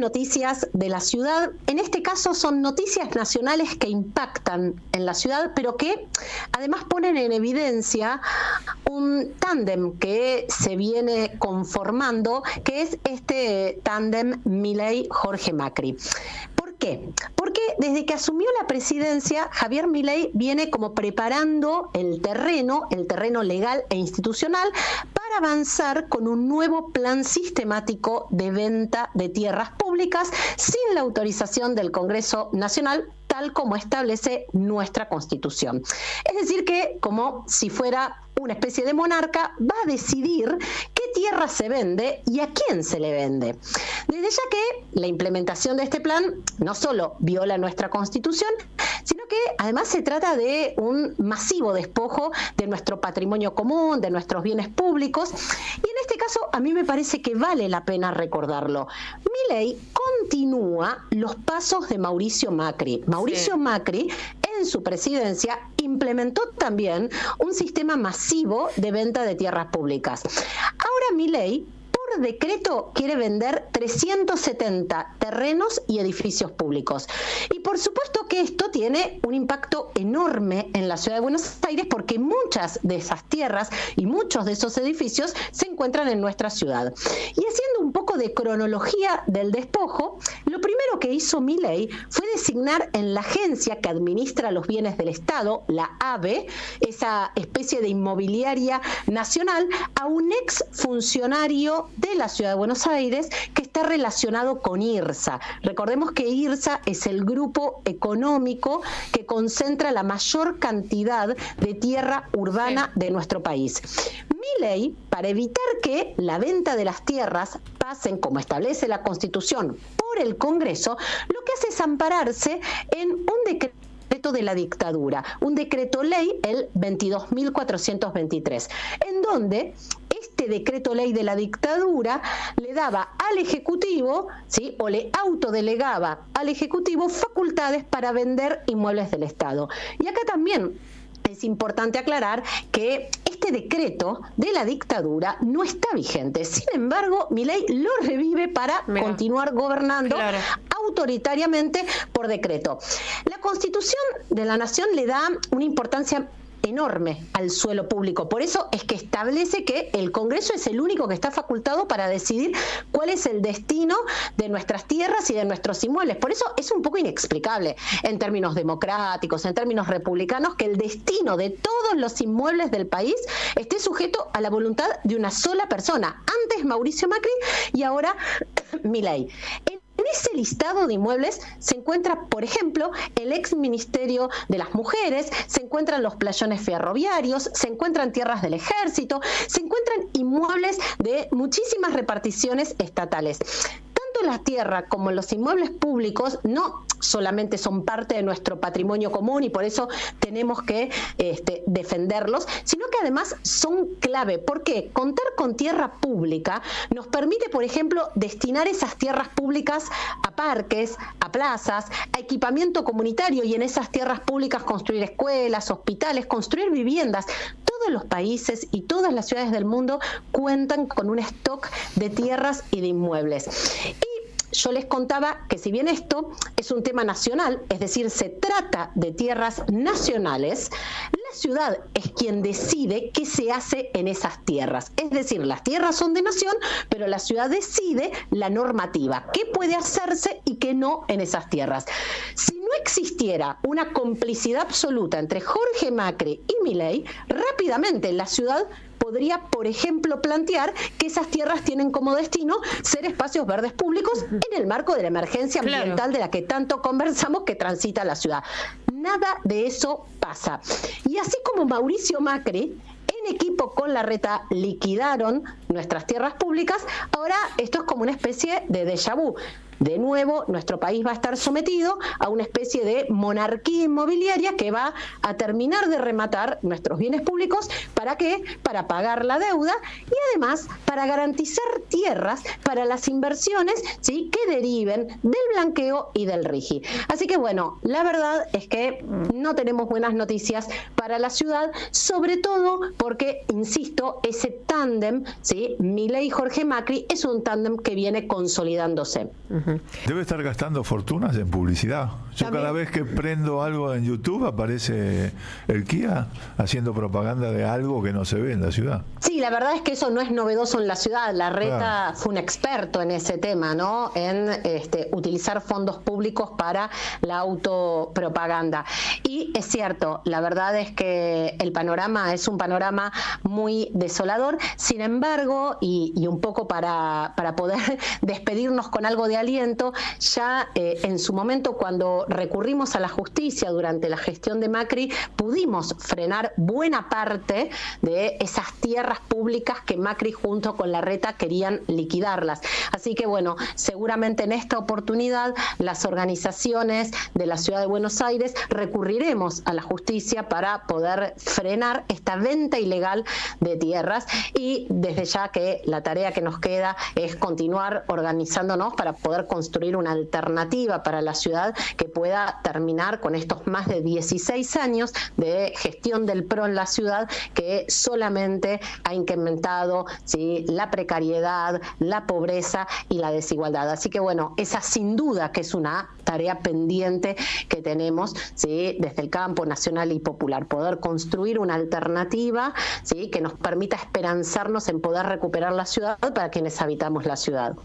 noticias de la ciudad. En este caso son noticias nacionales que impactan en la ciudad, pero que además ponen en evidencia un tándem que se viene conformando, que es este tándem Milei-Jorge Macri. ¿Por qué? Porque desde que asumió la presidencia, Javier Milei viene como preparando el terreno legal e institucional para avanzar con un nuevo plan sistemático de venta de tierras públicas sin la autorización del Congreso Nacional, tal como establece nuestra Constitución. Es decir que, como si fuera una especie de monarca, va a decidir qué tierra se vende y a quién se le vende. Desde ya que la implementación de este plan no solo viola nuestra Constitución, sino que además se trata de un masivo despojo de nuestro patrimonio común, de nuestros bienes públicos, y en este caso a mí me parece que vale la pena recordarlo. Milei continúa los pasos de Mauricio Macri. Mauricio Macri, en su presidencia, implementó también un sistema masivo de venta de tierras públicas. Ahora Milei, por decreto, quiere vender 370 terrenos y edificios públicos. Y por supuesto que esto tiene un impacto enorme en la ciudad de Buenos Aires, porque muchas de esas tierras y muchos de esos edificios se encuentran en nuestra ciudad. Y haciendo un poco de cronología del despojo, lo primero que hizo Milei fue designar en la agencia que administra los bienes del Estado, la AVE, esa especie de inmobiliaria nacional, a un ex funcionario de la ciudad de Buenos Aires que está relacionado con IRSA. Recordemos que IRSA es el grupo económico que concentra la mayor cantidad de tierra urbana de nuestro país. Milei, para evitar que la venta de las tierras pasen, como establece la Constitución, por el Congreso, lo que hace es ampararse en un decreto de la dictadura, un decreto ley, el 22.423, en donde este decreto ley de la dictadura le daba al Ejecutivo, ¿sí?, o le autodelegaba al Ejecutivo facultades para vender inmuebles del Estado. Y acá también es importante aclarar que este decreto de la dictadura no está vigente. Sin embargo, Milei lo revive para continuar gobernando autoritariamente por decreto. La Constitución de la Nación le da una importancia enorme al suelo público. Por eso es que establece que el Congreso es el único que está facultado para decidir cuál es el destino de nuestras tierras y de nuestros inmuebles. Por eso es un poco inexplicable en términos democráticos, en términos republicanos, que el destino de todos los inmuebles del país esté sujeto a la voluntad de una sola persona. Antes Mauricio Macri y ahora Milei. En ese listado de inmuebles se encuentra, por ejemplo, el ex Ministerio de las Mujeres, se encuentran los playones ferroviarios, se encuentran tierras del Ejército, se encuentran inmuebles de muchísimas reparticiones estatales. Tanto la tierra como los inmuebles públicos no solamente son parte de nuestro patrimonio común y por eso tenemos que defenderlos, sino que además son clave, porque contar con tierra pública nos permite, por ejemplo, destinar esas tierras públicas a parques, a plazas, a equipamiento comunitario, y en esas tierras públicas construir escuelas, hospitales, construir viviendas. Todos los países y todas las ciudades del mundo cuentan con un stock de tierras y de inmuebles. Yo les contaba que si bien esto es un tema nacional, es decir, se trata de tierras nacionales, la ciudad es quien decide qué se hace en esas tierras. Es decir, las tierras son de nación, pero la ciudad decide la normativa, qué puede hacerse y qué no en esas tierras. Si no existiera una complicidad absoluta entre Jorge Macri y Milei, rápidamente la ciudad podría, por ejemplo, plantear que esas tierras tienen como destino ser espacios verdes públicos en el marco de la emergencia ambiental de la que tanto conversamos que transita la ciudad. Nada de eso pasa. Y así como Mauricio Macri, en equipo con Larreta, liquidaron nuestras tierras públicas, ahora esto es como una especie de déjà vu. De nuevo, nuestro país va a estar sometido a una especie de monarquía inmobiliaria que va a terminar de rematar nuestros bienes públicos. ¿Para qué? Para pagar la deuda y además para garantizar tierras para las inversiones, ¿sí?, que deriven del blanqueo y del RIGI. Así que bueno, la verdad es que no tenemos buenas noticias para la ciudad, sobre todo porque, insisto, ese tándem, ¿sí?, Milei y Jorge Macri, es un tándem que viene consolidándose. Debe estar gastando fortunas en publicidad. Yo También. cada vez que prendo algo en YouTube aparece el Kia haciendo propaganda de algo que no se ve en la ciudad. Sí, la verdad es que eso no es novedoso en la ciudad. Larreta Claro. fue un experto en ese tema, ¿no? En utilizar fondos públicos para la autopropaganda. Y es cierto, la verdad es que el panorama es un panorama muy desolador. Sin embargo, y un poco para poder despedirnos con algo de aliento, ya en su momento, cuando recurrimos a la justicia durante la gestión de Macri, pudimos frenar buena parte de esas tierras públicas que Macri junto con Larreta querían liquidarlas. Así que bueno, seguramente en esta oportunidad las organizaciones de la Ciudad de Buenos Aires recurriremos a la justicia para poder frenar esta venta ilegal de tierras, y desde ya que la tarea que nos queda es continuar organizándonos para poder construir una alternativa para la ciudad que pueda terminar con estos más de 16 años de gestión del PRO en la ciudad, que solamente ha incrementado, ¿sí?, la precariedad, la pobreza y la desigualdad. Así que bueno, esa sin duda que es una tarea pendiente que tenemos, ¿sí?, desde el campo nacional y popular, poder construir una alternativa, ¿sí?, que nos permita esperanzarnos en poder recuperar la ciudad para quienes habitamos la ciudad.